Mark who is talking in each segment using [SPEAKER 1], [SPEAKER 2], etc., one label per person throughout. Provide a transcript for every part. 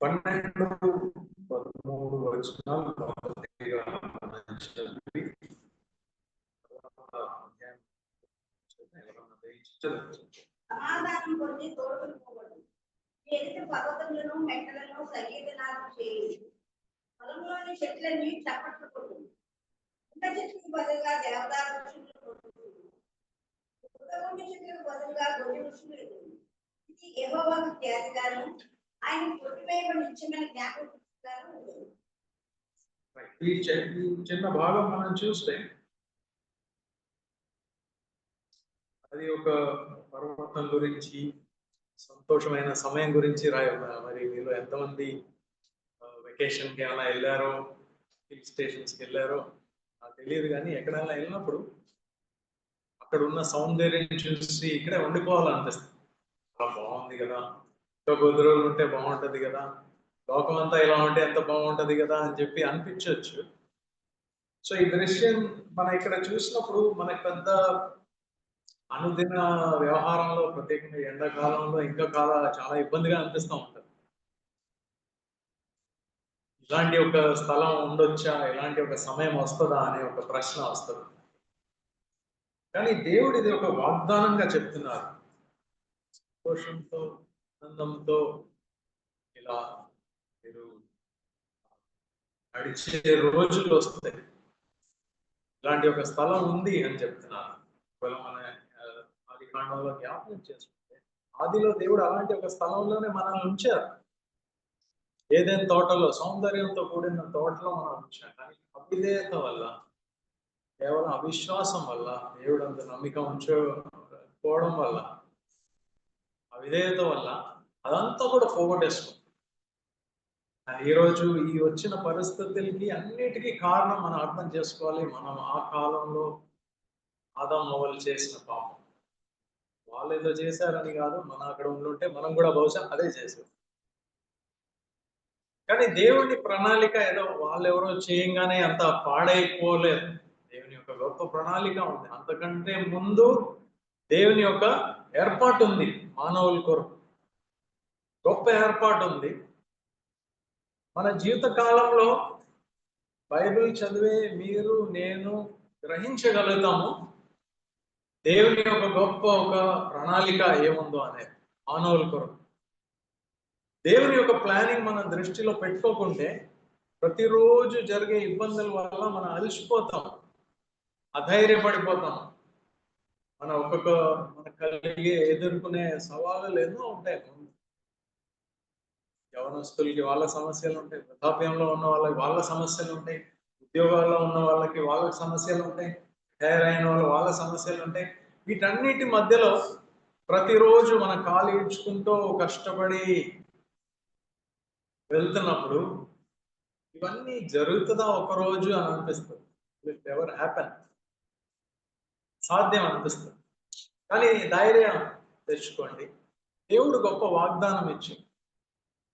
[SPEAKER 1] 12, 13 వచనాలు మొదటిగా మనం చదివి
[SPEAKER 2] సమాధానం పొంది తోడుకోవడం ఎదుటి పర్వతములను మెట్టలను సంగీతనాలు చేయి పొలంలోని చెట్లన్నీ చప్పట్లు ఇంత చెట్టుకు బదులుగా దేవదారు వృక్షములు ఉత్తగుండి చెట్లకు బదులుగా గొడ్డి వృక్షములు ఇది యెహోవాకు ఖ్యాతిగాను ఆయన కొట్టివేయబడిన నిత్యమైన జ్ఞాపకగాను ఉంటుంది.
[SPEAKER 1] ఈ చిన్న భాగం మనం చూస్తే అది ఒక పర్వతం గురించి, సంతోషమైన సమయం గురించి మరి మీరు ఎంతమంది వెకేషన్కి ఏమైనా వెళ్ళారో, హిల్ స్టేషన్స్కి వెళ్ళారో నాకు తెలియదు, కానీ ఎక్కడైనా వెళ్ళినప్పుడు అక్కడ ఉన్న సౌందర్యం చూసి ఇక్కడే ఉండిపోవాలనిపిస్తుంది. అలా బాగుంది కదా, ఇంకా కొద్ది రోజులు ఉంటే బాగుంటుంది కదా, లోకం అంతా ఇలా ఉంటే ఎంత బాగుంటుంది కదా అని చెప్పి అనిపించవచ్చు. సో ఈ దృశ్యం మనం ఇక్కడ చూసినప్పుడు మనకు పెద్ద అనుదిన వ్యవహారంలో, ప్రత్యేకంగా ఎండాకాలంలో ఇంకా చాలా ఇబ్బందిగా అనిపిస్తూ ఉంటుంది. ఇలాంటి ఒక స్థలం ఉండొచ్చా, ఇలాంటి ఒక సమయం వస్తుందా అనే ఒక ప్రశ్న వస్తుంది. కానీ దేవుడు ఇది ఒక వాగ్దానంగా చెప్తున్నారు. సంతోషంతో, ఆనందంతో ఇలా మీరు నడిచే రోజులు వస్తాయి. ఇలాంటి ఒక స్థలం ఉంది అని చెప్తున్నారు. మన ఆది కాండంలో జ్ఞాపకం చేసుకుంటే, ఆదిలో దేవుడు అలాంటి ఒక స్థలంలోనే మనల్ని ఉంచారు. ఏదైనా తోటలో, సౌందర్యంతో కూడిన తోటలో మనం ఉంచాం. కానీ అవిధేయత వల్ల, కేవలం అవిశ్వాసం వల్ల, దేవుడు అంత నమ్మిక ఉంచుకోవడం వల్ల, అవిధేయత వల్ల అదంతా కూడా పోగొట్టేసుకుంది. ఈరోజు ఈ వచ్చిన పరిస్థితులకి అన్నిటికీ కారణం మనం అర్థం చేసుకోవాలి. మనం ఆ కాలంలో ఆదాము అవ్వలు చేసిన పాపం. వాళ్ళు ఏదో చేశారని కాదు, మనం అక్కడ ఉండుంటే మనం కూడా బహుశా అదే చేసాం. కానీ దేవుని ప్రణాళిక ఏదో వాళ్ళెవరో చేయంగానే అంత పాడైపోలేదు. దేవుని యొక్క గొప్ప ప్రణాళిక ఉంది. అంతకంటే ముందు దేవుని యొక్క ఏర్పాటు ఉంది. మానవుల కొరకు గొప్ప ఏర్పాటు ఉంది. మన జీవిత కాలంలో బైబిల్ చదివే మీరు నేను గ్రహించగలుగుతాము దేవుని యొక్క గొప్ప ఒక ప్రణాళిక ఏముందో అనేది. మానవుల కొరకు దేవుని యొక్క ప్లానింగ్ మన దృష్టిలో పెట్టుకోకుంటే ప్రతిరోజు జరిగే ఇబ్బందుల వల్ల మనం అలసిపోతాం, అధైర్యపడిపోతాం. మన కలిగే ఎదుర్కొనే సవాళ్ళు ఎన్నో ఉంటాయి. యవనస్తులకి వాళ్ళ సమస్యలు ఉంటాయి, వృద్ధాప్యంలో ఉన్న వాళ్ళకి వాళ్ళ సమస్యలు ఉంటాయి, ఉద్యోగాల్లో ఉన్న వాళ్ళకి వాళ్ళ సమస్యలు ఉంటాయి, తయారైన వాళ్ళ సమస్యలు ఉంటాయి. వీటన్నిటి మధ్యలో ప్రతిరోజు మనం కాలు ఈడ్చుకుంటూ కష్టపడి వెళ్తున్నప్పుడు ఇవన్నీ జరుగుతుందా ఒకరోజు అని అనిపిస్తుంది. ఇట్ ఎవర్ హ్యాపెన్, సాధ్యం అనిపిస్తుంది. కానీ ధైర్యం తెచ్చుకోండి. దేవుడు గొప్ప వాగ్దానం ఇచ్చి,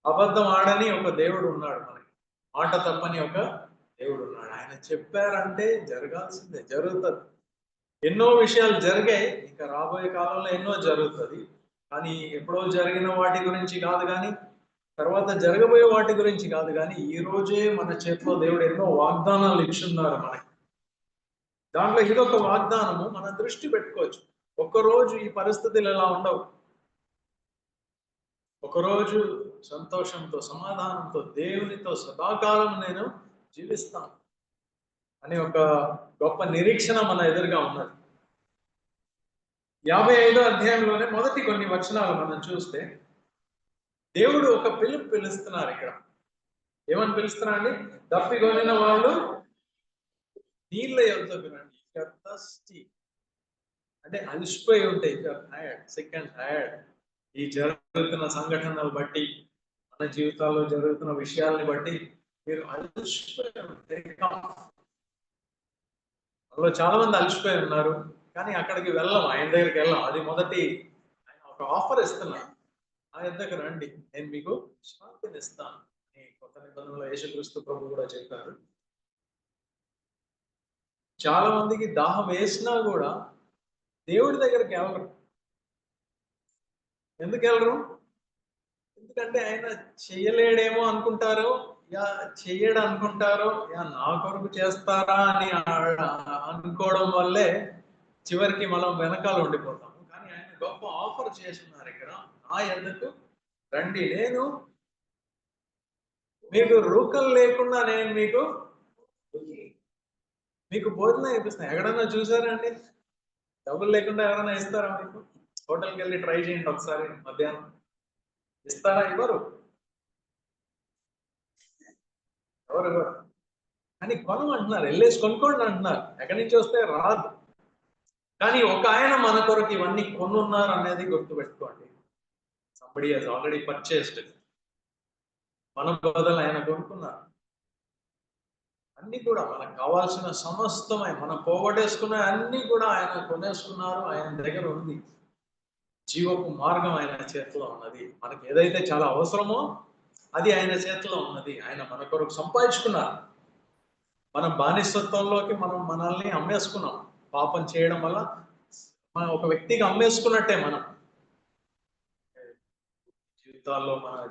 [SPEAKER 1] అబద్ధం ఆడని ఒక దేవుడు ఉన్నాడు మనకి, మాట తప్పని ఒక దేవుడు ఉన్నాడు. ఆయన చెప్పారంటే జరగాల్సిందే, జరుగుతుంది. ఎన్నో విషయాలు జరిగాయి, ఇంకా రాబోయే కాలంలో ఎన్నో జరుగుతుంది. కానీ ఎప్పుడో జరిగిన వాటి గురించి కాదు, కానీ తర్వాత జరగబోయే వాటి గురించి కాదు, కానీ ఈ రోజే మన చేతిలో దేవుడు ఎన్నో వాగ్దానాలు ఇచ్చున్నారు మనకి. దాంట్లో ఇదొక వాగ్దానము. మన దృష్టి పెట్టుకోవచ్చు. ఒక్కరోజు ఈ పరిస్థితులు ఎలా ఉండవు. ఒకరోజు సంతోషంతో, సమాధానంతో, దేవునితో సదాకాలం నేను జీవిస్తాను అనే ఒక గొప్ప నిరీక్షణ మన ఎదురుగా ఉన్నది. 55వ అధ్యాయంలోనే మొదటి కొన్ని వచనాలు మనం చూస్తే దేవుడు ఒక పిలుపు పిలుస్తున్నారు. ఇక్కడ ఏమని పిలుస్తున్నా అండి? దప్పికొనిన వాళ్ళు నీళ్ళ యొద్దకు రండి. అంటే అలసిపోయి ఉంటాయి, సిక్ అండ్ టైర్డ్. ఈ జరుగుతున్న సంఘటనలు బట్టి, మన జీవితాల్లో జరుగుతున్న విషయాల్ని బట్టి మీరు అలసిపోయి ఉంటే, అందులో చాలా మంది అలసిపోయి ఉన్నారు. కానీ అక్కడికి వెళ్ళం, ఆయన దగ్గరికి వెళ్ళాం. అది మొదటి ఆయన ఒక ఆఫర్ ఇస్తున్నారు. ఆయన దగ్గర రండి, నేను మీకు శాంతిని ఇస్తాను అని కొత్త నిబంధనలో యేసుక్రీస్తు ప్రభు కూడా చెప్పారు. చాలా మందికి దాహం వేసినా కూడా దేవుడి దగ్గరికి వెళ్ళరు. ఎందుకు వెళ్ళరు? ఎందుకంటే ఆయన చెయ్యలేడేమో అనుకుంటారో, యా చెయ్యడు అనుకుంటారో, యా నా కొరకు చేస్తారా అని అనుకోవడం వల్లే చివరికి మనం వెనకాల ఉండిపోతాము. కానీ ఆయన గొప్ప ఆఫర్ చేస్తున్నారు ఇక్కడ. నా యొద్దకు రండి, నేను మీకు రూకలు లేకుండా నేను మీకు భోజనం ఇప్పిస్తాను. ఎక్కడన్నా చూసారండి? డబ్బులు లేకుండా ఎవరైనా ఇస్తారా మీకు? హోటల్కి వెళ్ళి ట్రై చేయండి ఒకసారి మధ్యాహ్నం. ఇస్తారా? ఇవ్వరు. ఎవరు ఇవ్వరు. కానీ కొనమంటున్నారు, వెళ్ళేసి కొనుక్కోండి అంటున్నారు. ఎక్కడి నుంచి వస్తే రాదు. కానీ ఒక ఆయన మన కొరకు ఇవన్నీ కొనున్నారు అనేది గుర్తుపెట్టుకోండి. Somebody has already purchased. మన బదులు ఆయన కొనుక్కున్నారు. అన్ని కూడా మనకు కావాల్సిన సమస్తమై మనం పోగొట్టేసుకున్న అన్ని కూడా ఆయన కొనేసుకున్నారు. ఆయన దగ్గర ఉంది. జీవపు మార్గం ఆయన చేతిలో ఉన్నది. మనకి ఏదైతే చాలా అవసరమో అది ఆయన చేతిలో ఉన్నది. ఆయన మన కొరకు సంపాదించుకున్నారు. మనం బానిసత్వంలోకి మనల్ని అమ్మేసుకున్నాం. పాపం చేయడం వల్ల మనం ఒక వ్యక్తికి అమ్మేసుకున్నట్టే. మన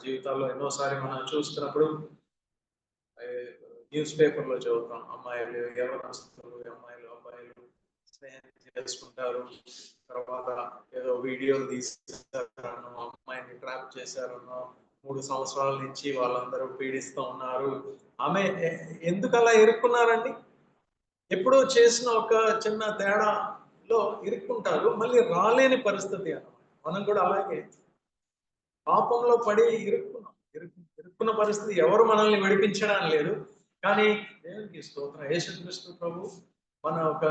[SPEAKER 1] జీవితాల్లో ఎన్నోసారి మనం చూస్తున్నప్పుడు న్యూస్ పేపర్లో చదువుతాం. అమ్మాయిలు యవ్వనస్తులు, అమ్మాయిలు అబ్బాయిలు స్నేహం చేసుకుంటారు. తర్వాత ఏదో వీడియోలు తీస్తారనో, అమ్మాయిని ట్రాప్ చేశారనో, 3 సంవత్సరాల నుంచి వాళ్ళందరూ పీడిస్తూ ఉన్నారు. ఆమె ఎందుకు అలా ఇరుక్కున్నారండి? ఎప్పుడో చేసిన ఒక చిన్న తేడాలో ఇరుక్కుంటారు, మళ్ళీ రాలేని పరిస్థితి అన్నమాట. మనం కూడా అలాగే పాపంలో పడి ఇరుక్కున్న పరిస్థితి. ఎవరు మనల్ని విడిపించడం లేదు. కానీ దేవునికి స్తోత్రం, యేసుక్రీస్తు ప్రభు మన ఒక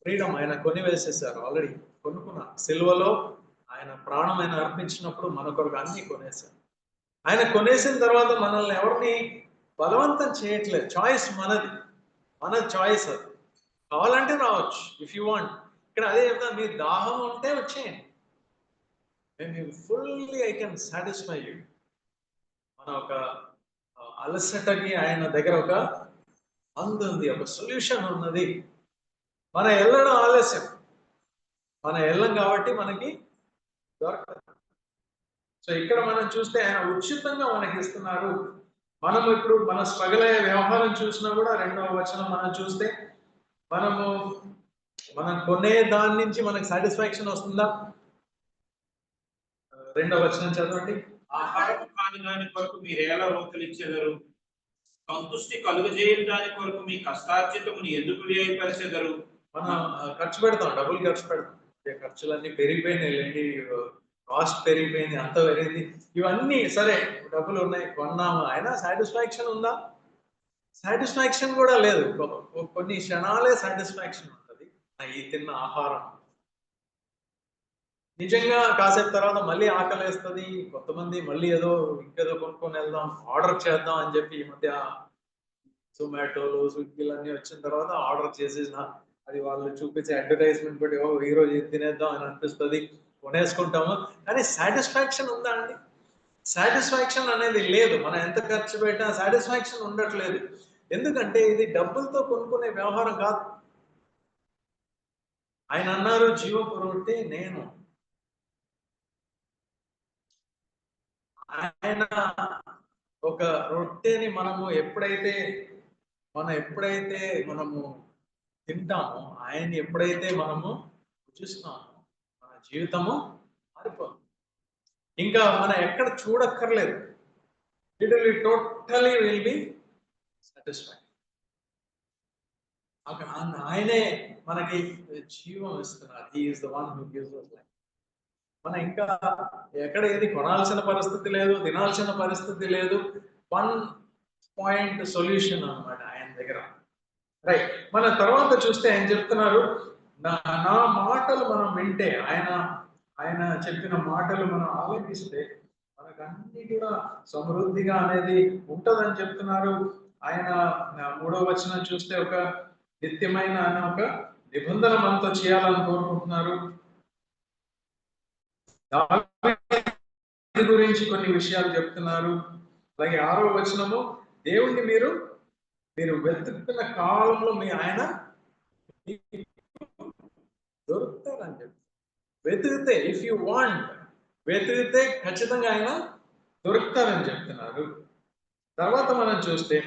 [SPEAKER 1] ఫ్రీడమ్ ఆయన కొనివేసేసారు. ఆల్రెడీ కొనుక్కున్నారు. సిలువలో ఆయన ప్రాణం ఆయన అర్పించినప్పుడు మన కొరకు అన్ని కొనేశారు. ఆయన కొనేసిన తర్వాత మనల్ని ఎవరిని బలవంతం చేయట్లేదు. చాయిస్ మనది. మన చాయిస్ అది. కావాలంటే రావచ్చు, ఇఫ్ యూ వాంట్. ఇక్కడ అదే చెప్తా, మీ దాహం ఉంటే వచ్చేయండి. Fully I can satisfy you. మన ఒక అలసటకి ఆయన దగ్గర ఒక ఉంది, ఒక సొల్యూషన్ ఉన్నది. మన వెళ్ళడం ఆలస్యం, మన వెళ్ళం కాబట్టి మనకి దొరకదు. సో ఇక్కడ మనం చూస్తే ఆయన ఉచితంగా మనకి ఇస్తున్నారు. మనం ఇప్పుడు మన స్ట్రగుల్ అయ్యే వ్యవహారం చూసినా కూడా 2వ వచనం మనం చూస్తే మనం కొనే దాని నుంచి మనకి సాటిస్ఫాక్షన్ వస్తుందా? 2వ వచనం చదవండి.
[SPEAKER 3] ఆహారము కాని దాని కొరకు మీరేలా రోకలిచ్చెదరు? సంతుష్టి కలుగజేయని దాని కొరకు మీ కష్టార్జితముని ఎందుకు వ్యయపరిచెదరు?
[SPEAKER 1] మనం ఖర్చు పెడతాం, డబ్బులు ఖర్చు పెడతాం. ఖర్చులన్నీ పెరిగిపోయినాయి లేండి, కాస్ట్ పెరిగిపోయింది, అంత పెరిగింది. ఇవన్నీ సరే, డబ్బులు ఉన్నాయి, కొన్నాము. అయినా సాటిస్ఫాక్షన్ ఉందా? సాటిస్ఫాక్షన్ కూడా లేదు. కొన్ని క్షణాలే సాటిస్ఫాక్షన్ ఉంటుంది. ఈ తిన్న ఆహారం నిజంగా కాసేపు తర్వాత మళ్ళీ ఆకలేస్తుంది. కొంతమంది మళ్ళీ ఇంకేదో కొనుక్కొని వెళ్దాం, ఆర్డర్ చేద్దాం అని చెప్పి ఈ మధ్య జొమాటోలు, స్విగ్గీలు అన్నీ వచ్చిన తర్వాత ఆర్డర్ చేసేసిన అది వాళ్ళు చూపించే అడ్వర్టైజ్మెంట్ బట్టి ఈ రోజు ఇది తినేద్దాం అని అనిపిస్తుంది, కొనేసుకుంటాము. కానీ సాటిస్ఫాక్షన్ ఉందా అండి? సాటిస్ఫాక్షన్ అనేది లేదు. మనం ఎంత ఖర్చు పెట్టినా సాటిస్ఫాక్షన్ ఉండట్లేదు. ఎందుకంటే ఇది డబ్బులతో కొనుక్కునే వ్యవహారం కాదు. ఆయన అన్నారు, జీవపు రొట్టె నేను. ఆయన ఒక రొట్టెని ఎప్పుడైతే మనము తింటామో, ఆయన్ని ఎప్పుడైతే మనము రుచిస్తామో, మన జీవితము మారిపోతుంది. ఇంకా మనం ఎక్కడ చూడక్కర్లేదు. Totally will be satisfied. ఆయనే మనకి జీవం ఇస్తున్నారు. He is the one who gives us life. మనం ఇంకా ఎక్కడ ఏది కొనాల్సిన పరిస్థితి లేదు, తినాల్సిన పరిస్థితి లేదు. 1 పాయింట్ సొల్యూషన్ అన్నమాట ఆయన దగ్గర. రైట్. మన తర్వాత చూస్తే ఆయన చెప్తున్నారు, నా మాటలు మనం వింటే, ఆయన చెప్పిన మాటలు మనం ఆలోచిస్తే మనకు అన్ని కూడా సమృద్ధిగా అనేది ఉంటుందని చెప్తున్నారు. ఆయన 3వ వచనం చూస్తే ఒక నిత్యమైన ఒక నిబంధన మనతో చేయాలని కోరుకుంటున్నారు. దాని గురించి కొన్ని విషయాలు చెప్తున్నారు. అలాగే 6వ వచనము, దేవుణ్ణి మీరు వెతుకుతున్న కాలంలో ఆయన దొరుకుతారని చెప్పి. వెతికితే, ఇఫ్ యూ వాంట్, వెతికితే ఖచ్చితంగా ఆయన దొరుకుతారని చెప్తున్నారు. తర్వాత మనం చూస్తే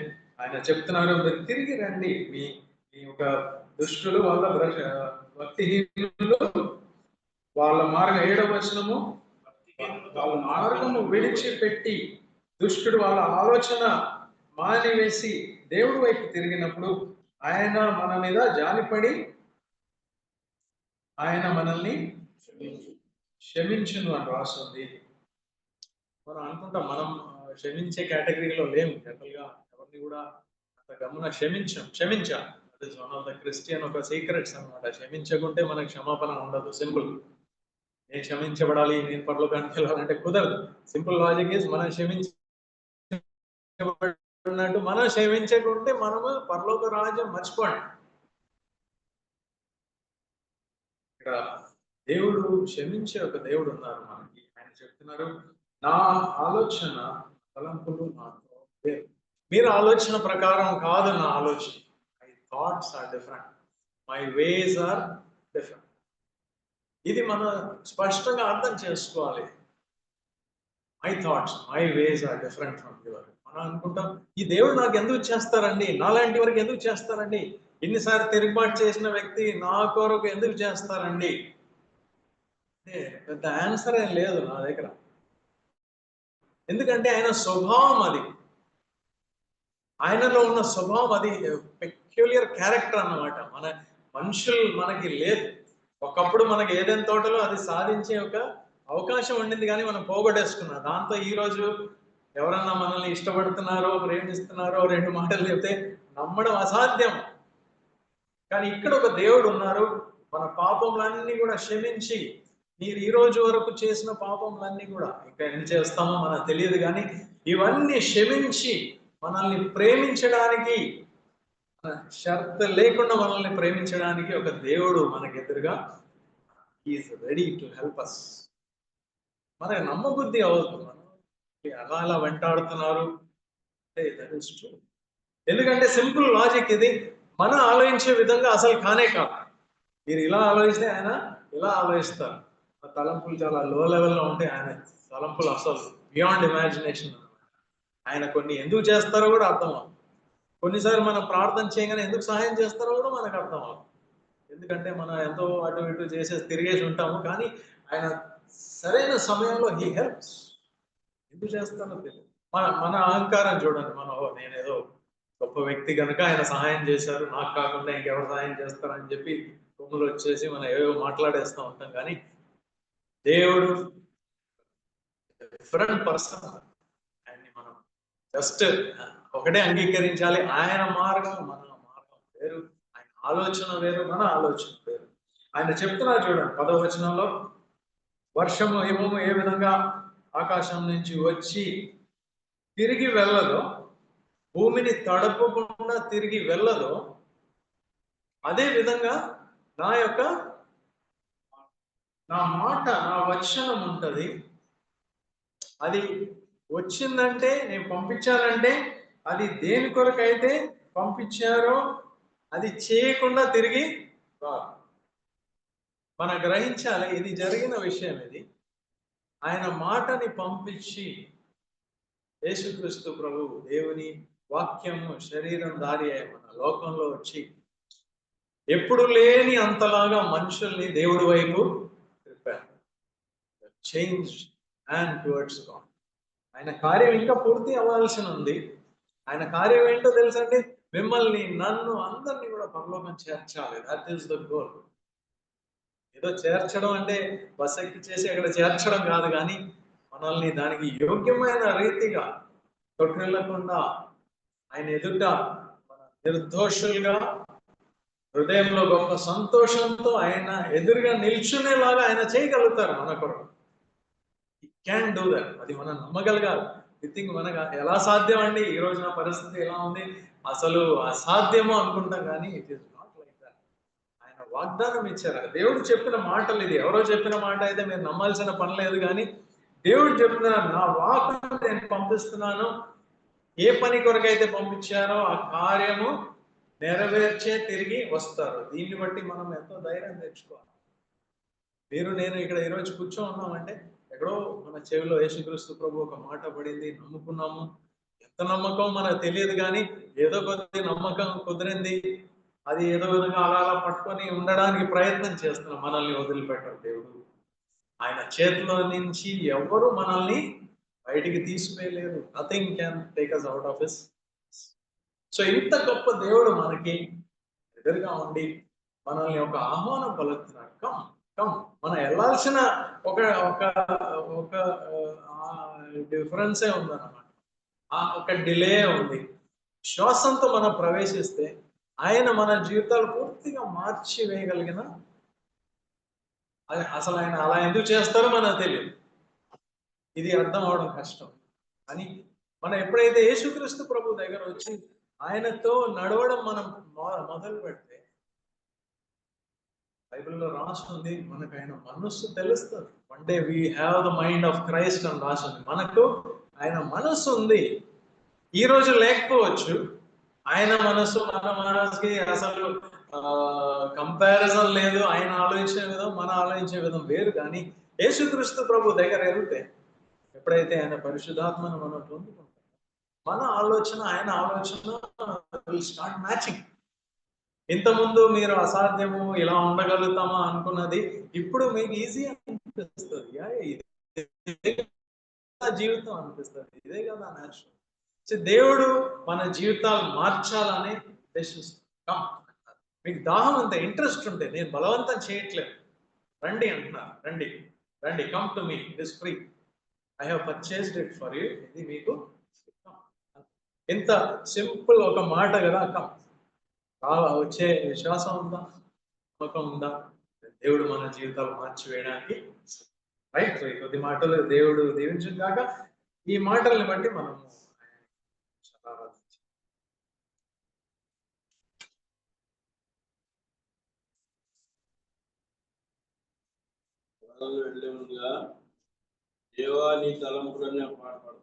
[SPEAKER 1] ఆయన చెప్తున్నారు, మీరు తిరిగి రండి, మీ మీ యొక్క దుష్టులు వాళ్ళ భక్తిహీనులు వాళ్ళ మార్గం 7వ వచనము, వాళ్ళ మార్గము విడిచిపెట్టి దుష్టుడు వాళ్ళ ఆలోచన మానివేసి దేవుడి వైపు తిరిగినప్పుడు ఆయన మన మీద జాలిపడి ఆయన మనల్ని క్షమించును అని రాస్తుంది. మనం అనుకుంటాం మనం క్షమించే కేటగిరీలో లేము. జనరల్ గా ఎవరిని కూడా అంత గమ్మున క్షమించాం. That is one of the Christian ఒక సీక్రెట్స్ అన్నమాట. క్షమించకుంటే మనకు క్షమాపణ ఉండదు. సింపుల్. నేను క్షమించబడాలి, నేను పరలోకానికి వెళ్ళాలంటే కుదరదు. సింపుల్ లాజిక్ ఈజ్ మనం క్షమించబడినట్టు మనం క్షమించకుంటే మనము పరలోక రాజ్యం మర్చిపోండి. ఇక్కడ దేవుడు క్షమించే ఒక దేవుడు ఉన్నారు మనకి. ఆయన చెప్తున్నారు, నా ఆలోచన తలంపులు నాతో వేరు. మీరు ఆలోచన ప్రకారం కాదు నా ఆలోచన. My thoughts are different, my ways are different. ఇది మనం స్పష్టంగా అర్థం చేసుకోవాలి. My thoughts, my ways are different from your. మనం అనుకుంటాం, ఈ దేవుడు నాకు ఎందుకు చేస్తారండి, నాలాంటి వరకు ఎందుకు చేస్తారండి, ఇన్నిసార్లు తిరుగుబాటు చేసిన వ్యక్తి నా కొరకు ఎందుకు చేస్తారండి అంటే పెద్ద ఆన్సర్ ఏం లేదు నా దగ్గర. ఎందుకంటే ఆయన స్వభావం అది, ఆయనలో ఉన్న స్వభావం అది, పెక్యులియర్ క్యారెక్టర్ అన్నమాట. మన మనుషులు మనకి లేదు. ఒకప్పుడు మనకి ఏదైనా తోటలో అది సాధించే ఒక అవకాశం ఉండింది, కానీ మనం పోగొట్టేసుకున్నాం. దాంతో ఈ రోజు ఎవరన్నా మనల్ని ఇష్టపడుతున్నారో ప్రేమిస్తున్నారో 2 మాటలు చెప్తే నమ్మడం అసాధ్యం. కానీ ఇక్కడ ఒక దేవుడు ఉన్నారు, మన పాపములన్నీ కూడా క్షమించి, మీరు ఈ రోజు వరకు చేసిన పాపములన్నీ కూడా ఇంకా ఎన్ని చేస్తామో మనకు తెలియదు, కానీ ఇవన్నీ క్షమించి మనల్ని ప్రేమించడానికి, షరతు లేకుండా మనల్ని ప్రేమించడానికి ఒక దేవుడు మనకు ఎదురుగా is ready to help us. మనకి నమ్మబుద్ధి అవుతుంది. మనం అలా అలా వెంటాడుతున్నారు అంటే దట్ ఈస్ ట్రూ. ఎందుకంటే సింపుల్ లాజిక్ ఇది. మనం ఆలోచించే విధంగా అసలు కానే కాదు. మీరు ఇలా ఆలోచిస్తే ఆయన ఇలా ఆలోచిస్తారు. ఆ తలంపులు చాలా లో లెవెల్లో ఉంటాయి. ఆయన తలంపులు అసలు బియాండ్ ఇమాజినేషన్. ఆయన కొన్ని ఎందుకు చేస్తారో కూడా అర్థం అవుతుంది. కొన్నిసార్లు మనం ప్రార్థన చేయగానే ఎందుకు సహాయం చేస్తారో కూడా మనకు అర్థం అవుతుంది. ఎందుకంటే మనం ఎంతో అటు ఇటు చేసేసి తిరిగేసి ఉంటాము, కానీ ఆయన సరైన సమయంలో హీ హెల్ప్స్. ఎందుకు చేస్తారో తెలియదు. మన అహంకారం చూడండి. మనం నేనేదో గొప్ప వ్యక్తి కనుక ఆయన సహాయం చేశారు, నాకు కాకుండా ఇంకెవరు సహాయం చేస్తారని చెప్పి కొమ్ములు వచ్చేసి మనం ఏవో మాట్లాడేస్తూ ఉంటాం. కానీ దేవుడు డిఫరెంట్ పర్సన్. ఆయన్ని మనం జస్ట్ ఒకటే అంగీకరించాలి. ఆయన మార్గం మన మార్గం వేరు, ఆయన ఆలోచన వేరు, మన ఆలోచన వేరు. ఆయన చెప్తున్నారు చూడండి 10వ వచనంలో, వర్షము హిమము ఏ విధంగా ఆకాశం నుంచి వచ్చి తిరిగి వెళ్ళదో, భూమిని తడపకుండా తిరిగి వెళ్ళదో, అదే విధంగా నా మాట, నా వచనం ఉంటది. అది వచ్చిందంటే, నేను పంపించానంటే అది దేని కొరకైతే పంపించారో అది చేయకుండా తిరిగి రాదు. మనం గ్రహించాలి, ఇది జరిగిన విషయం. ఇది ఆయన మాటని పంపించి, యేసుక్రీస్తు ప్రభు దేవుని వాక్యము శరీరం దారి అయ్యి మన లోకంలో వచ్చి ఎప్పుడు లేని అంతలాగా మనుషుల్ని దేవుడి వైపు తిప్పారు. Change and towards God. ఆయన కార్యం ఇంకా పూర్తి అవ్వాల్సి ఉంది. ఆయన కార్యం ఏంటో తెలుసండి, మిమ్మల్ని, నన్ను, అందరినీ కూడా పరలోకం చేర్చాలి. That is the goal. ఏదో చేర్చడం అంటే బస్ ఎక్కి చేసి అక్కడ చేర్చడం కాదు, కానీ మనల్ని దానికి యోగ్యమైన రీతిగా తొట్టిల్లకుండా ఆయన ఎదుట నిర్దోషులుగా హృదయంలో గొప్ప సంతోషంతో ఆయన ఎదురుగా నిల్చునేలాగా ఆయన చేయగలుగుతారు మన కొరకు. He can do that. అది మనం నమ్మగలగాలి. I think మనకు ఎలా సాధ్యం అండి, ఈ రోజు నా పరిస్థితి ఎలా ఉంది, అసలు అసాధ్యమో అనుకుంటాం, కానీ it is not like that. ఆయన వాగ్దానం ఇచ్చారు. దేవుడు చెప్పిన మాటలు ఇది. ఎవరో చెప్పిన మాట అయితే మీరు నమ్మాల్సిన పని లేదు, కానీ దేవుడు చెప్తున్నారు, నా వాక్కును నేను పంపిస్తున్నాను. ఏ పని కొరకైతే పంపించారో ఆ కార్యము నెరవేర్చే తిరిగి వస్తారు. దీన్ని బట్టి మనం ఎంతో ధైర్యం తెచ్చుకోవాలి. మీరు నేను ఇక్కడ ఈరోజు కూర్చొని ఉన్నామంటే ఎక్కడో మన మన చెవిలో యేసుక్రీస్తు ప్రభు ఒక మాట పడింది, నమ్ముకున్నాము. ఎంత నమ్మకం మనకు తెలియదు, కానీ ఏదో కొద్ది నమ్మకం కుదిరింది. అది ఏదో విధంగా అలా అలా పట్టుకొని ఉండడానికి ప్రయత్నం చేస్తున్నాం. మనల్ని వదిలిపెట్టరు దేవుడు. ఆయన చేతిలో నుంచి ఎవరు మనల్ని బయటికి తీసివేయలేరు. Nothing can take us out of his. So ఇంత గొప్ప దేవుడు మనకి ఎదురుగా ఉండి మనల్ని ఒక ఆహ్వానం పలుకుతున్నాడు. Come come. మనం వెళ్ళాల్సిన ఒక ఒక ఒక డిఫరెన్సే ఉందన్నమాట. ఆ ఒక డిలే ఉంది. విశ్వాసంతో మనం ప్రవేశిస్తే ఆయన మన జీవితాలు పూర్తిగా మార్చి వేయగలిగిన, అసలు ఆయన అలా ఎందుకు చేస్తారో మనకు తెలియదు. ఇది అర్థం అవడం కష్టం. కానీ మనం ఎప్పుడైతే యేసుక్రీస్తు ప్రభు దగ్గర వచ్చి ఆయనతో నడవడం మనం మొదలు పెడితే, బైబిల్లో రాస్తుంది మనకు ఆయన మనస్సు తెలుస్తుంది. One day we have the mind of Christ అని రాస్తుంది. మనకు ఆయన మనస్సు ఉంది. ఈ రోజు లేకపోవచ్చు. ఆయన మనస్సు మన మనసుకి అసలు కంపారిజన్ లేదు. ఆయన ఆలోచించే విధం, మన ఆలోచించే విధం వేరు. కానీ యేసుక్రీస్తు ప్రభు దగ్గర వెళ్తే, ఎప్పుడైతే ఆయన పరిశుద్ధాత్మను మనం పొందుకుంటాం, మన ఆలోచన ఆయన ఆలోచన విల్ స్టార్ట్ మ్యాచింగ్. ఇంతకుముందు మీరు అసాధ్యము, ఇలా ఉండగలుగుతామా అనుకున్నది ఇప్పుడు మీకు ఈజీ అనిపిస్తుంది. ఇదే జీవితం అనిపిస్తుంది. ఇదే కదా నేచురల్. దేవుడు మన జీవితాలు మార్చాలని ఉద్దేశిస్తాం. మీకు దాహం అంత ఇంట్రెస్ట్ ఉంటే, నేను బలవంతం చేయట్లేదు, రండి అంటున్నారు. రండి రండి, come to me, it is free, I have purchased it for you. ఇది మీకు ఇంత సింపుల్ ఒక మాట కదా. కమ్. వచ్చే విశ్వాసం ఉందా, నమ్మకం ఉందా? దేవుడు మన జీవితాలు మార్చివేయడానికి రైట్. కొద్ది మాటలు దేవుడు దీవించడం కాక ఈ మాటల్ని బట్టి మనము
[SPEAKER 4] వెళ్ళే ముందుగా దేవా నీ తలంపులన్నీ పాడపడతాం.